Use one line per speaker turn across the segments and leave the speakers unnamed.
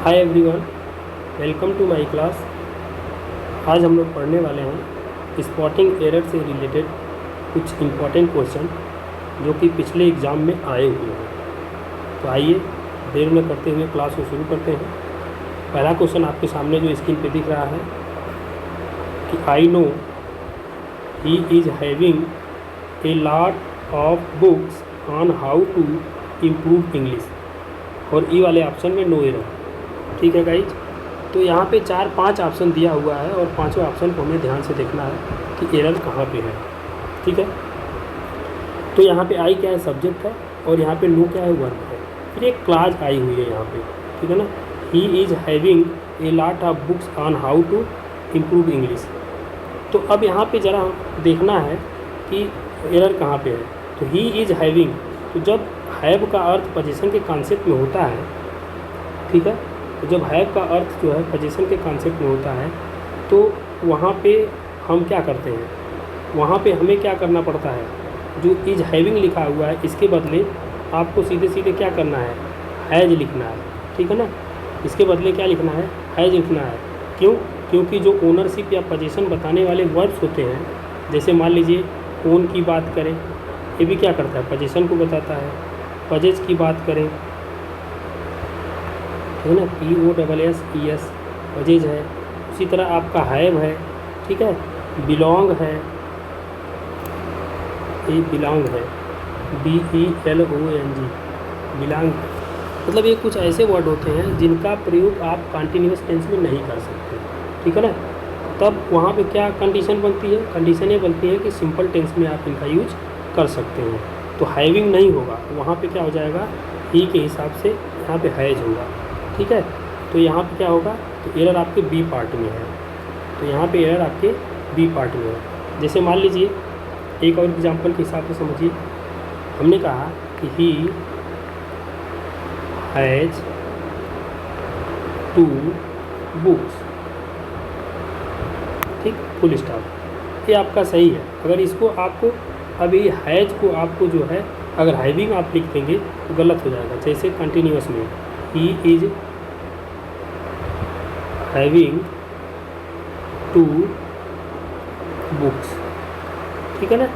Hi everyone, welcome to my class. आज हम लोग पढ़ने वाले हैं स्पॉटिंग एरर से रिलेटेड कुछ इम्पॉर्टेंट क्वेश्चन जो कि पिछले एग्ज़ाम में आए हुए हैं। तो आइए देर न करते हुए क्लास को शुरू करते हैं। पहला क्वेश्चन आपके सामने जो स्क्रीन पे दिख रहा है कि I know he is having a lot of books on how to improve English, और ई वाले ऑप्शन में नो एरर। ठीक है गाइज, तो यहाँ पे 4-5 ऑप्शन दिया हुआ है और पांचों ऑप्शन को हमें ध्यान से देखना है कि एरर कहाँ पे है। ठीक है, तो यहाँ पे आई क्या है, सब्जेक्ट है, और यहाँ पे नो क्या है, वर्ब है। फिर एक क्लाज आई हुई है यहाँ पे, ठीक है ना। He is having a lot of books on how to improve English. तो अब यहाँ पे ज़रा देखना है कि एरर कहाँ पे है। तो ही इज़ हैविंग, तो जब हैव का अर्थ पोजीशन के कॉन्सेप्ट में होता है, ठीक है, तो जब हैव का अर्थ जो है पोजीशन के कॉन्सेप्ट में होता है तो वहाँ पे हम क्या करते हैं, वहाँ पे हमें क्या करना पड़ता है, जो इज हैविंग लिखा हुआ है इसके बदले आपको सीधे सीधे क्या करना है, हैज लिखना है। ठीक है ना, इसके बदले क्या लिखना है, हैज लिखना है। क्यों? क्योंकि जो ओनरशिप या पोजीशन बताने वाले वर्ब्स होते हैं, जैसे मान लीजिए ओन की बात करें, ये भी क्या करता है, पोजीशन को बताता है। पजेज की बात करें, है ना, POSSES पजेज है। उसी तरह आपका हैव है, ठीक है, बिलोंग है, ये बिलोंग है, BELONG बिलोंग। मतलब ये कुछ ऐसे वर्ड होते हैं जिनका प्रयोग आप कंटिन्यूअस टेंस में नहीं कर सकते। ठीक है ना, तब वहाँ पे क्या कंडीशन बनती है, कंडीशन ये बनती है कि सिंपल टेंस में आप इनका यूज कर सकते हैं। तो हैविंग नहीं होगा, वहाँ पे क्या हो जाएगा, ही के हिसाब से यहाँ पे हैज होगा। ठीक है, तो यहाँ पे क्या होगा, तो एरर आपके बी पार्ट में है। तो यहाँ पे एरर आपके बी पार्ट में है। जैसे मान लीजिए एक और एग्जांपल के हिसाब से समझिए, हमने कहा कि ही हैज 2 बुक्स, ठीक, फुल स्टॉप। ये आपका सही है। अगर इसको आपको अभी हैज को आपको जो है अगर हैविंग आप लिख देंगे तो गलत हो जाएगा। जैसे कंटिन्यूअस में ही इज हैविंग 2 बुक्स, ठीक है ना।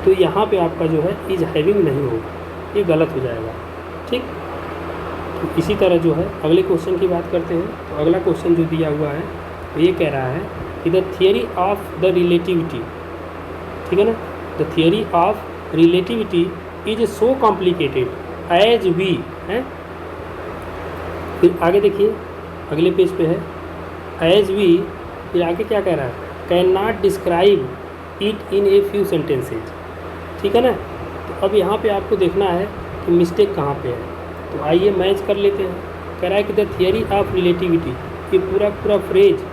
तो यहाँ पे आपका जो है इज हैविंग नहीं होगा, ये गलत हो जाएगा। ठीक, तो इसी तरह जो है अगले क्वेश्चन की बात करते हैं। तो अगला क्वेश्चन जो दिया हुआ है तो ये कह रहा है कि the theory of the relativity, ठीक है ना, the theory of relativity is so complicated as we है। फिर आगे देखिए अगले पेज पे है एज वी, फिर आगे क्या कह रहा है, can not describe it in a few sentences. ठीक है ना, तो अब यहाँ पे आपको देखना है कि मिस्टेक कहाँ पे है। तो आइए मैच कर लेते हैं। कह रहा है कि द थियरी ऑफ रिलेटिविटी, ये पूरा पूरा फ्रेज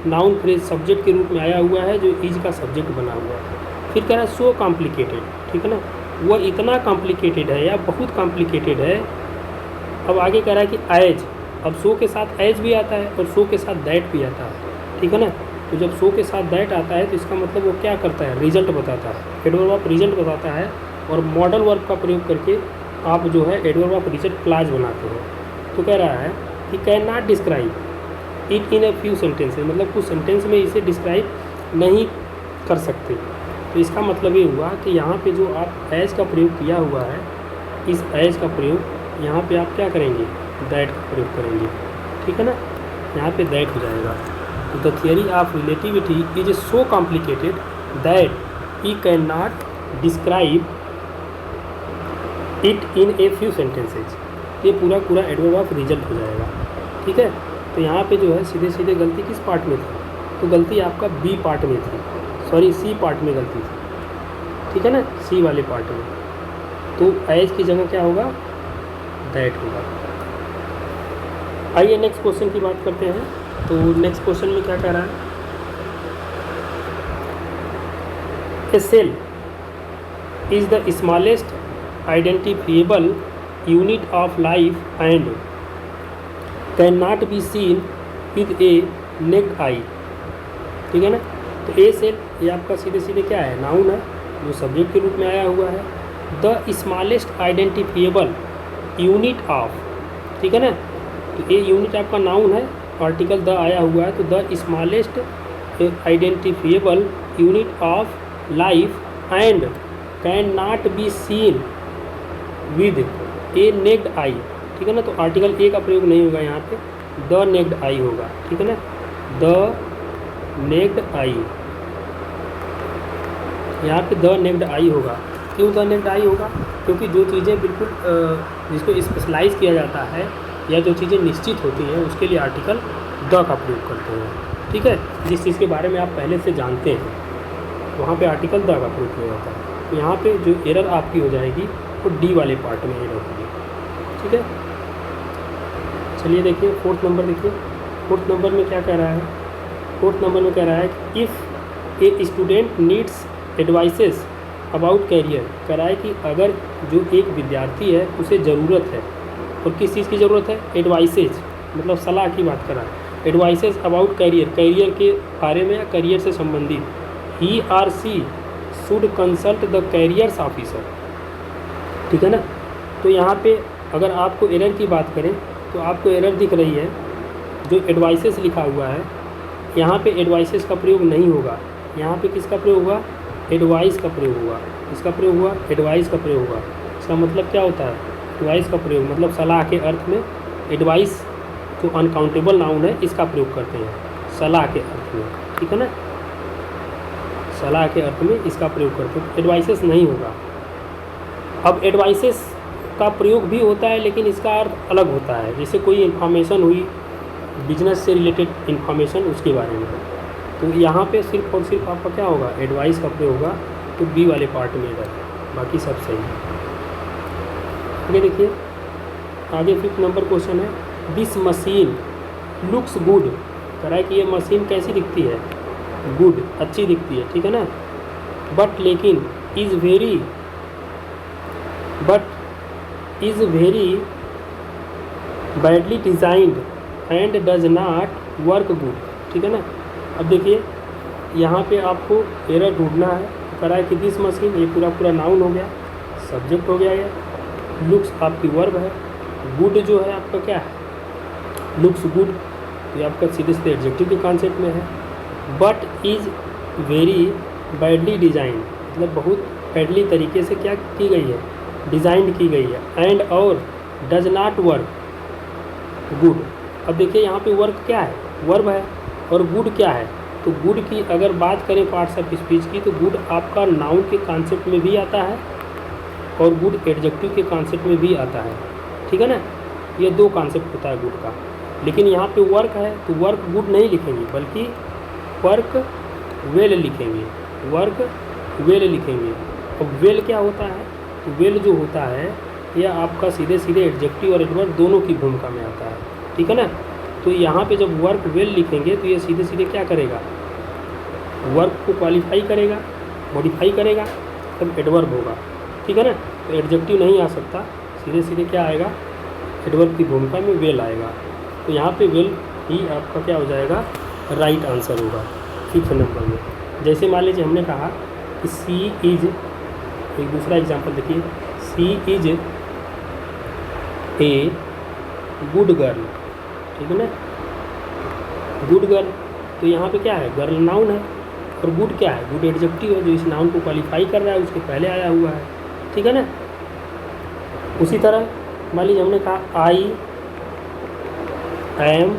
नाउन फ्रेज सब्जेक्ट के रूप में आया हुआ है जो इज का सब्जेक्ट बना हुआ है। फिर कह रहा है सो कॉम्प्लिकेटेड, ठीक है ना, वह इतना कॉम्प्लिकेटेड है या बहुत कॉम्प्लिकेटेड है। अब आगे कह रहा है कि एज, अब सो के साथ एज भी आता है और सो के साथ दैट भी आता है। ठीक है ना, तो जब सो के साथ दैट आता है तो इसका मतलब वो क्या करता है, रिजल्ट बताता है, एडवर्ब ऑफ रिजल्ट बताता है। और मॉडल वर्ब का प्रयोग करके आप जो है एडवर्ब ऑफ रिजल्ट क्लाज बनाते हैं। तो कह रहा है कि can not describe it in a few sentences, मतलब कुछ सेंटेंस में इसे डिस्क्राइब नहीं कर सकते। तो इसका मतलब ये हुआ कि यहाँ पे जो आप एज का प्रयोग किया हुआ है, इस एज का प्रयोग यहाँ पे आप क्या करेंगे, दैट का प्रयोग करेंगे। ठीक है ना, यहाँ पे दैट हो जाएगा। The theory of relativity is so complicated that he can not describe it in a few sentences. ये पूरा पूरा एडवर्ब ऑफ रिजल्ट हो जाएगा। ठीक है, तो यहाँ पे जो है सीधे सीधे गलती किस पार्ट में थी, तो गलती आपका बी पार्ट में थी, सॉरी सी पार्ट में गलती थी। ठीक है ना, सी वाले पार्ट में। तो एज की जगह क्या होगा, दैट होगा। आइए नेक्स्ट क्वेश्चन की बात करते हैं। तो नेक्स्ट क्वेश्चन में क्या कह रहा है, a cell is the smallest identifiable unit of life and can not be seen with a naked eye. ठीक है ना, तो ए सेल ये आपका सीधे सीधे क्या है, नाउन है जो सब्जेक्ट के रूप में आया हुआ है। The smallest identifiable unit of, ठीक है ना। तो ये यूनिट आपका नाउन है, आर्टिकल द आया हुआ है, तो the smallest identifiable unit of life and can not be seen with a naked eye, ठीक है ना। तो आर्टिकल ए का प्रयोग नहीं होगा यहाँ पे, द नेक्ड आई होगा, ठीक है ना, द नेक्ड आई, यहाँ पे द नेक्ड आई होगा। क्यों द नेक्ड आई होगा? क्योंकि जो चीज़ें बिल्कुल जिसको स्पेशलाइज किया जाता है या जो चीज़ें निश्चित होती हैं उसके लिए आर्टिकल द का प्रयोग करते हैं, ठीक है। जिस चीज़ के बारे में आप पहले से जानते हैं वहाँ पे आर्टिकल द का प्रयोग किया जाता है। तो यहाँ पे जो एरर आपकी हो जाएगी वो डी वाले पार्ट में एरर होगी, ठीक है। चलिए देखिए फोर्थ नंबर, देखिए फोर्थ नंबर में क्या कह रहा है। फोर्थ नंबर में कह रहा है कि if a student needs advices about career, कह रहा है कि अगर जो एक विद्यार्थी है उसे ज़रूरत है, और किस चीज़ की ज़रूरत है, एडवाइसेज मतलब सलाह की बात कर रहा है, एडवाइसेज अबाउट कैरियर, कैरियर के बारे में या करियर से संबंधित, he or she should consult the careers officer, ठीक है ना। तो यहाँ पे अगर आपको एरर की बात करें तो आपको एरर दिख रही है, जो एडवाइसेस लिखा हुआ है यहाँ पे एडवाइसेस का प्रयोग नहीं होगा, यहाँ पे किसका प्रयोग हुआ, एडवाइस का प्रयोग हुआ, इसका प्रयोग हुआ, एडवाइस का प्रयोग हुआ। इसका मतलब क्या होता है, एडवाइस का प्रयोग मतलब सलाह के अर्थ में, एडवाइस जो अनकाउंटेबल नाउन है इसका प्रयोग करते हैं सलाह के अर्थ में, ठीक है ना, सलाह के अर्थ में इसका प्रयोग करते हैं, एडवाइसेस नहीं होगा। अब एडवाइसेस का प्रयोग भी होता है लेकिन इसका अर्थ अलग होता है, जैसे कोई इन्फॉर्मेशन हुई बिजनेस से रिलेटेड इन्फॉर्मेशन उसके बारे में, तो यहाँ पे सिर्फ और सिर्फ आपका क्या होगा, एडवाइस का प्रयोग होगा, तो बी वाले पार्ट में इधर, बाकी सब सही है। आगे देखिए, आगे फिफ्थ नंबर क्वेश्चन है, दिस मशीन लुक्स गुड, कह रहा है कि ये मशीन कैसी दिखती है, गुड, अच्छी दिखती है, ठीक है ना, बट लेकिन is very badly designed and does not work good, ठीक है ना। अब देखिए यहाँ पे आपको एरर ढूंढना है, कह रहा है कि दिस मशीन, ये पूरा नाउन हो गया, सब्जेक्ट हो गया, ये लुक्स आपकी वर्ब है, गुड जो है आपका क्या है, लुक्स गुड, ये आपका सीधे सीधे एडजेक्टिव के कॉन्सेप्ट में है। But is very badly design मतलब बहुत बैडली तरीके से क्या की गई है, डिज़ाइन की गई है, एंड और डज नॉट वर्क गुड। अब देखिए यहाँ पे वर्क क्या है, वर्ब है, और गुड क्या है, तो गुड की अगर बात करें पार्ट्स ऑफ स्पीच की, तो गुड आपका नाउन के कॉन्सेप्ट में भी आता है और गुड एडजेक्टिव के कॉन्सेप्ट में भी आता है, ठीक है ना। ये दो कॉन्सेप्ट होता है गुड का, लेकिन यहाँ पे वर्क है तो वर्क गुड नहीं लिखेंगे बल्कि वर्क वेल लिखेंगे, वर्क वेल लिखेंगे। अब वेल क्या होता है, तो वेल जो होता है यह आपका सीधे सीधे एडजेक्टिव और एडवर्ब दोनों की भूमिका में आता है, ठीक है ना। तो यहाँ पे जब वर्क वेल लिखेंगे तो ये सीधे सीधे क्या करेगा, वर्क को क्वालिफाई करेगा, मॉडिफाई करेगा, तब एडवर्ब होगा, ठीक है ना। तो एडजेक्टिव नहीं आ सकता, सीधे सीधे क्या आएगा, एडवर्ब की भूमिका में वेल आएगा। तो यहाँ पे वेल ही आपका क्या हो जाएगा, राइट आंसर होगा फिफ्थ नंबर में। जैसे मान लीजिए हमने कहा कि सी इज, एक दूसरा एग्जाम्पल देखिए, सी इज ए गुड गर्ल, ठीक है ना, गुड गर्ल, तो यहाँ पे क्या है, गर्ल नाउन है और गुड क्या है, गुड एडजेक्टिव है जो इस नाउन को क्वालिफाई कर रहा है, उसके पहले आया हुआ है, ठीक है ना। उसी तरह मान लीजिए हमने कहा I am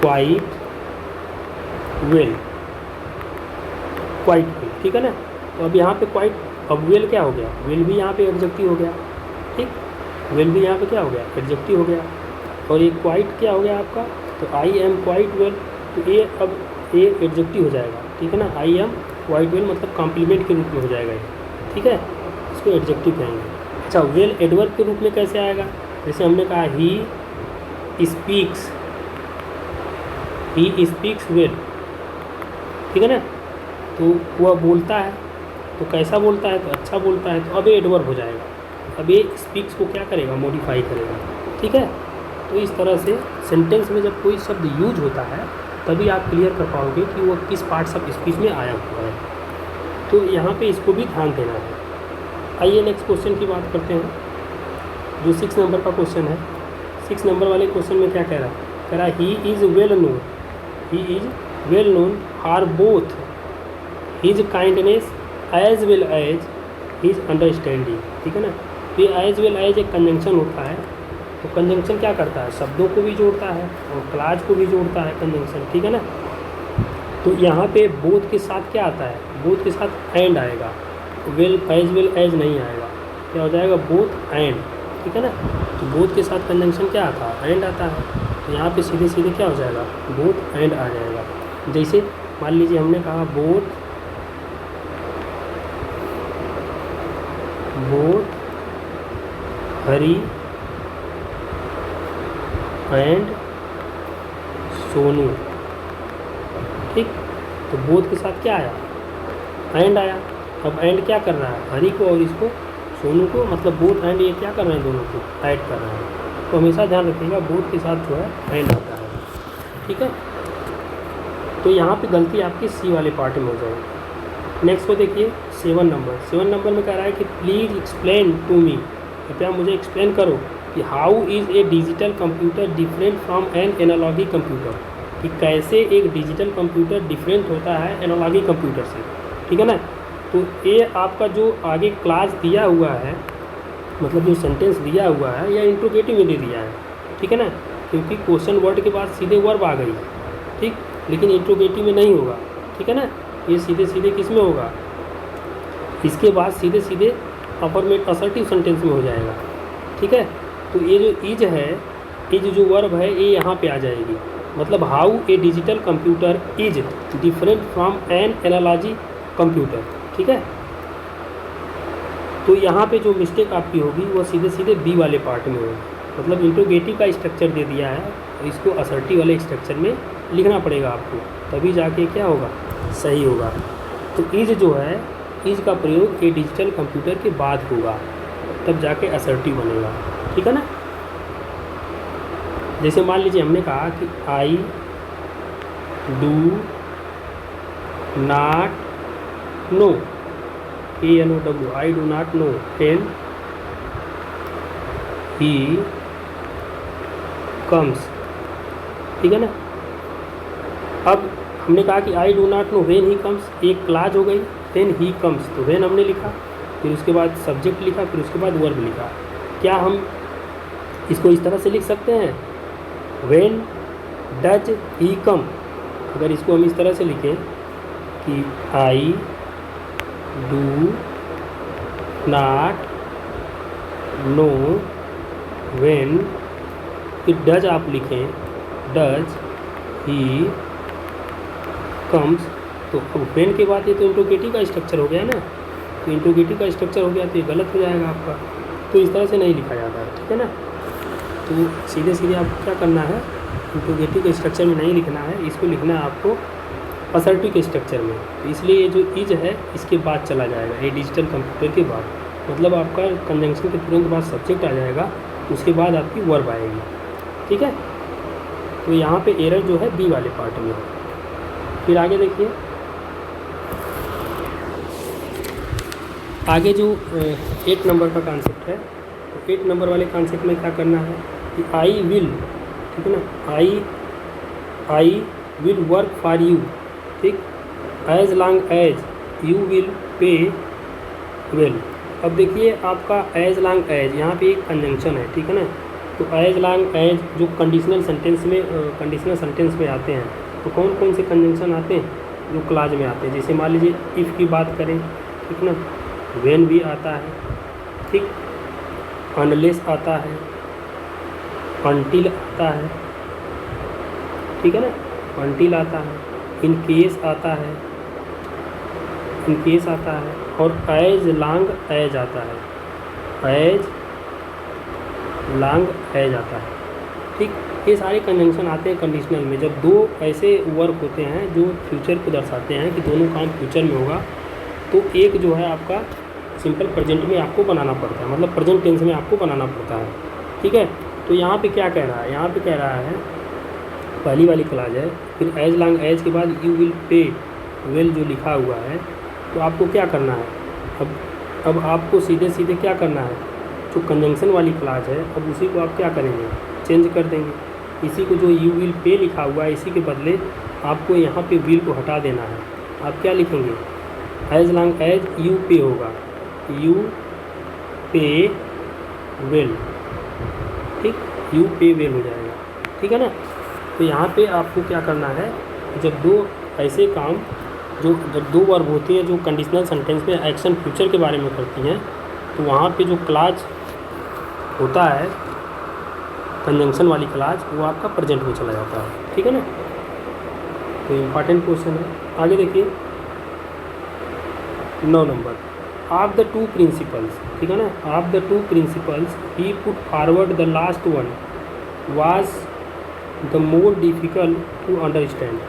quite well, quite well, ठीक है ना। तो अब यहाँ पे क्वाइट, अब वेल क्या हो गया, वेल भी यहाँ पे एडजेक्टिव हो गया, ठीक, वेल भी यहाँ पे क्या हो गया, एडजेक्टिव हो गया, और ये क्वाइट क्या हो गया आपका, तो आई एम क्वाइट वेल, तो ये अब ये एडजेक्टिव हो जाएगा, ठीक है ना, आई एम क्वाइट वेल मतलब कॉम्प्लीमेंट के रूप में हो जाएगा ये, ठीक है, इसको एडजेक्टिव कहेंगे। अच्छा, वेल एडवर्ब के रूप में कैसे आएगा, जैसे हमने कहा ही स्पीक्स वेल, ठीक है ना, तो वह बोलता है, तो कैसा बोलता है, तो अच्छा बोलता है, तो अब ये एडवर्ब हो जाएगा, अब ये स्पीक्स को क्या करेगा, मॉडिफाई करेगा, ठीक है। तो इस तरह से सेंटेंस में जब कोई शब्द यूज होता है तभी आप क्लियर कर पाओगे कि वो किस पार्ट्स ऑफ स्पीच में आया हुआ है। तो यहाँ पे इसको भी ध्यान देना है। आइए नेक्स्ट क्वेश्चन की बात करते हैं, जो 6 नंबर का क्वेश्चन है। 6 नंबर वाले क्वेश्चन में क्या कह रहा है? कह रहा है he is well known for both his kindness as well as his understanding. ठीक है ना। तो ये एज वेल एज एक कंजंक्शन होता है। तो कंजंक्शन क्या करता है? शब्दों को भी जोड़ता है और क्लाज को भी जोड़ता है कंजंक्शन। ठीक है ना। तो यहाँ पे बोथ के साथ क्या आता है? बोथ के साथ एंड आएगा, वेल एज नहीं आएगा। क्या हो जाएगा? Both and. ठीक है ना। तो बोथ के साथ कंजंक्शन क्या आता है? एंड आता है। तो यहाँ पे सीधे सीधे क्या हो जाएगा? बोथ एंड आ जाएगा। जैसे मान लीजिए हमने कहा बोथ हरी एंड सोनू। ठीक। तो बोथ के साथ क्या आया? एंड आया। अब एंड क्या कर रहा है? हरी को और इसको सोनू को, मतलब बोथ एंड ये क्या कर रहे हैं? दोनों को ऐड कर रहे हैं। तो हमेशा ध्यान रखिएगा बोथ के साथ जो है एंड आता है। ठीक है। तो यहाँ पे गलती आपकी सी वाले पार्ट में हो जाएगी। नेक्स्ट को देखिए 7 नंबर। 7 नंबर में कह रहा है कि प्लीज़ एक्सप्लेन टू मी, कृपया मुझे एक्सप्लेन करो कि how is a digital computer different from an analogy computer, कि कैसे एक डिजिटल कंप्यूटर डिफरेंट होता है एनालॉगी कंप्यूटर से। ठीक है ना। तो ये आपका जो आगे क्लास दिया हुआ है, मतलब जो सेंटेंस दिया हुआ है, या इंट्रोगेटिव में दे दिया है। ठीक है ना। क्योंकि क्वेश्चन वर्ड के बाद सीधे वर्ब आ गई। ठीक। लेकिन इंट्रोगेटिव में नहीं होगा। ठीक है ना। ये सीधे सीधे किस में होगा? इसके बाद सीधे सीधे अफर्मेटिव असर्टिव सेंटेंस में हो जाएगा। ठीक है। तो ये जो इज है, इज जो वर्ब है, ये यहाँ पे आ जाएगी। मतलब how a digital computer is different from N analogy computer. ठीक है। तो यहाँ पे जो मिस्टेक आपकी होगी वो सीधे सीधे बी वाले पार्ट में होगी। मतलब इंट्रोगेटिव का स्ट्रक्चर दे दिया है, तो इसको असर्टिव वाले स्ट्रक्चर में लिखना पड़ेगा आपको, तभी जाके क्या होगा? सही होगा। तो इज जो है, इज का प्रयोग ए डिजिटल कंप्यूटर के बाद होगा, तब जाके असर्टिव बनेगा। ठीक है ना। जैसे मान लीजिए हमने कहा कि I do not know, ANOW, I do not know when he comes. ठीक है ना। अब हमने कहा कि I do not know when he comes, एक क्लाज हो गई। व्हेन ही कम्स, तो व्हेन हमने लिखा, फिर उसके बाद सब्जेक्ट लिखा, फिर उसके बाद वर्ब लिखा। क्या हम इसको इस तरह से लिख सकते हैं? व्हेन डज ही कम। अगर इसको हम इस तरह से लिखें कि I do not know when, फिर डज आप लिखें, डज ही कम्स। तो अब व्हेन के बाद ये तो इंट्रोगेटिव का स्ट्रक्चर हो गया ना। तो इंट्रोगेटिव का स्ट्रक्चर हो गया तो ये गलत हो जाएगा आपका। तो इस तरह से नहीं लिखा जाता है। ठीक है ना। तो सीधे सीधे आपको क्या करना है? इंट्रोगेटिव के स्ट्रक्चर में नहीं लिखना है, इसको लिखना है आपको असर्टिव के स्ट्रक्चर में। तो इसलिए ये जो इज है इसके बाद चला जाएगा, ये डिजिटल कंप्यूटर के बाद। मतलब आपका कंजंक्शन के तुरंत बाद सब्जेक्ट आ जाएगा, उसके बाद आपकी वर्ब आएगी। ठीक है। तो यहाँ पे एरर जो है बी वाले पार्ट में है। फिर आगे देखिए, आगे जो 8 नंबर का कॉन्सेप्ट है, तो 8 नंबर वाले कॉन्सेप्ट में क्या करना है कि आई विल, ठीक है ना, I will work for you. ठीक। As long as you will pay well. अब देखिए आपका एज लॉन्ग एज, यहाँ पे एक कंजंक्शन है। ठीक है ना। तो एज लॉन्ग एज जो कंडीशनल सेंटेंस में आते हैं, तो कौन कौन से कंजंक्शन आते हैं? जो क्लाज में आते हैं। जैसे मान लीजिए इफ़ की बात करें, ठीक ना, व्हेन भी आता है। ठीक। अनलेस आता है, अनटिल आता है। ठीक है ना। अनटिल आता है, इन केस आता है, और एज लॉन्ग एज आता है, एज लॉन्ग एज आता है। ठीक। ये सारे कंजंक्शन आते हैं कंडीशनल में, जब दो ऐसे वर्क होते हैं जो फ्यूचर को दर्शाते हैं कि दोनों काम फ्यूचर में होगा, तो एक जो है आपका सिंपल प्रेजेंट में आपको बनाना पड़ता है, मतलब प्रेजेंट टेंस में आपको बनाना पड़ता है। ठीक है। तो यहाँ पे क्या कह रहा है? यहाँ पे कह रहा है पहली वाली क्लाज है, फिर एज लॉन्ग एज के बाद यू विल पे वेल जो लिखा हुआ है, तो आपको क्या करना है, अब आपको सीधे सीधे क्या करना है, जो कंजंक्शन वाली क्लास है अब उसी को आप क्या करेंगे, चेंज कर देंगे। इसी को जो यू विल पे लिखा हुआ है इसी के बदले आपको यहाँ पे विल को हटा देना है। आप क्या लिखेंगे, एज लॉन्ग एज यू पे होगा, यू पे विल, ठीक, यू पे विल हो जाएगा, ठीक है ना। तो यहाँ पे आपको क्या करना है, जब दो ऐसे काम जब दो वर्ब होती हैं जो कंडीशनल सेंटेंस में एक्शन फ्यूचर के बारे में करती हैं, तो वहाँ पे जो क्लाज होता है कंजंक्शन वाली क्लाज वो आपका प्रेजेंट में चला जाता है, ठीक है ना। तो इम्पॉर्टेंट क्वेश्चन है। आगे देखिए 9 number, of the two principles, ठीक है ना, of the two principles he put forward the last one was the more difficult to understand.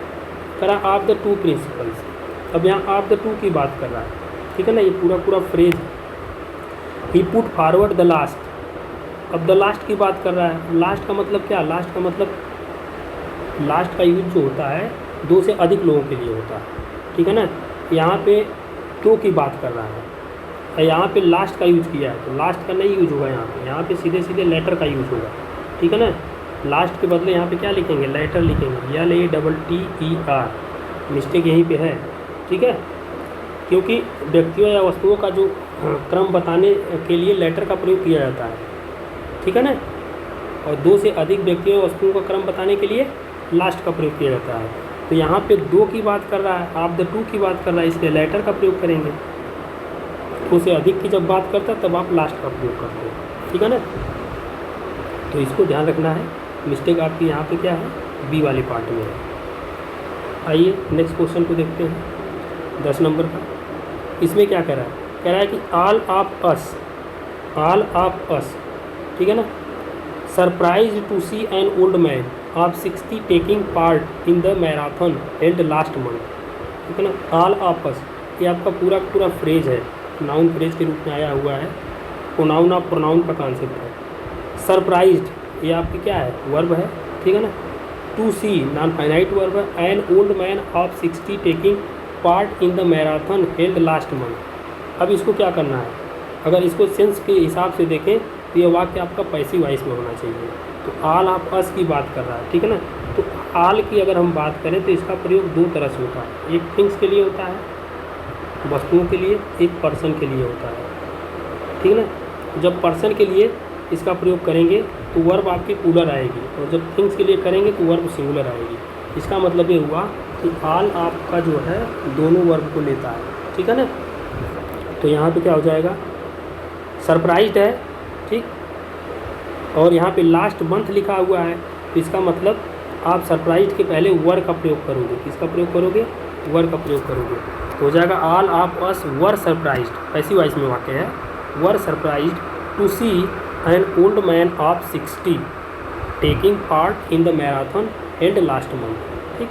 करा ऑफ द टू प्रिंसिपल्स, अब यहाँ ऑफ द टू की बात कर रहा है, ठीक है ना, ये पूरा phrase he put forward the last, अब द लास्ट की बात कर रहा है। लास्ट का मतलब क्या, लास्ट का मतलब लास्ट का यूज जो होता है दो से अधिक लोगों के लिए होता है, ठीक है ना। यहाँ पे दो की बात कर रहा है और यहाँ पे लास्ट का यूज किया है, तो लास्ट का नहीं यूज होगा यहाँ पे सीधे सीधे लेटर का यूज होगा, ठीक है ना। लास्ट के बदले यहाँ पे क्या लिखेंगे, लेटर लिखेंगे, LATTER, मिस्टेक यहीं पे है, ठीक है, क्योंकि व्यक्तियों या वस्तुओं का जो क्रम बताने के लिए लेटर का प्रयोग किया जाता है, ठीक है ना, और दो से अधिक व्यक्तियों या वस्तुओं का क्रम बताने के लिए लास्ट का प्रयोग किया जाता है। तो यहाँ पे दो की बात कर रहा है, आप द टू की बात कर रहा है, इसलिए लेटर का प्रयोग करेंगे। दो से अधिक की जब बात करता है तब आप लास्ट का प्रयोग करते हैं, ठीक है ना। तो इसको ध्यान रखना है, मिस्टेक आपकी यहाँ पे क्या है, बी वाले पार्ट में है। आइए नेक्स्ट क्वेश्चन को देखते हैं 10 नंबर का। इसमें क्या कह रहा है कि ऑल ऑफ अस, ठीक है ना, surprise to see an old man of 60 taking part in the marathon held last month, ठीक है ना। ऑल ऑफ अस ये आपका पूरा फ्रेज है, नाउन फ्रेज के रूप में आया हुआ है, प्रोनाउन ऑफ प्रोनाउन का कॉन्सेप्ट है। सरप्राइज्ड ये आपकी क्या है, वर्ब है, ठीक है ना। To see non finite verb है। An old man of 60 taking part in the marathon held last month. अब इसको क्या करना है, अगर इसको सेंस के हिसाब से देखें तो ये वाक्य आपका पैसिव वॉइस में होना चाहिए। तो ऑल ऑफ अस की बात कर रहा है, ठीक है ना। तो ऑल की अगर हम बात करें तो इसका प्रयोग दो तरह से होता है, एक थिंग्स के लिए होता है, वस्तुओं के लिए, एक पर्सन के लिए होता है, ठीक है ना। जब पर्सन के लिए इसका प्रयोग करेंगे तो वर्ब आपकी प्लूरल आएगी, और जब थिंग्स के लिए करेंगे तो वर्ब सिंगुलर आएगी। इसका मतलब ये हुआ कि ऑल आपका जो है दोनों वर्ब को लेता है, ठीक है ना। तो यहाँ पे क्या हो जाएगा, सरप्राइज्ड है, ठीक, और यहाँ पे लास्ट मंथ लिखा हुआ है, तो इसका मतलब आप सरप्राइज्ड के पहले वर का प्रयोग करोगे। किसका प्रयोग करोगे, वर का प्रयोग करोगे, तो हो जाएगा all of us were surprised, passive voice में वाक्य है, were surprised to see an old man of 60 taking part in the marathon and last month, ठीक।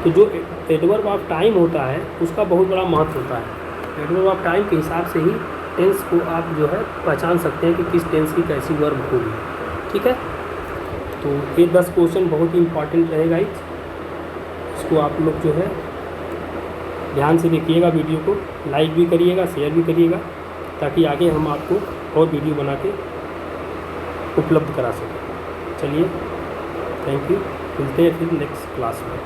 तो जो एडवर्ब ऑफ टाइम होता है उसका बहुत बड़ा महत्व होता है। एडवर्ब ऑफ टाइम के हिसाब से ही टेंस को आप जो है पहचान सकते हैं कि किस टेंस की कैसी वर्ब होगी, ठीक है। तो ये 10 क्वेश्चन बहुत ही इंपॉर्टेंट रहेगा, इसको आप लोग जो है ध्यान से देखिएगा, वीडियो को लाइक भी करिएगा, शेयर भी करिएगा, ताकि आगे हम आपको और वीडियो बना के उपलब्ध करा सकें। चलिए, थैंक यू, मिलते हैं फिर नेक्स्ट क्लास में।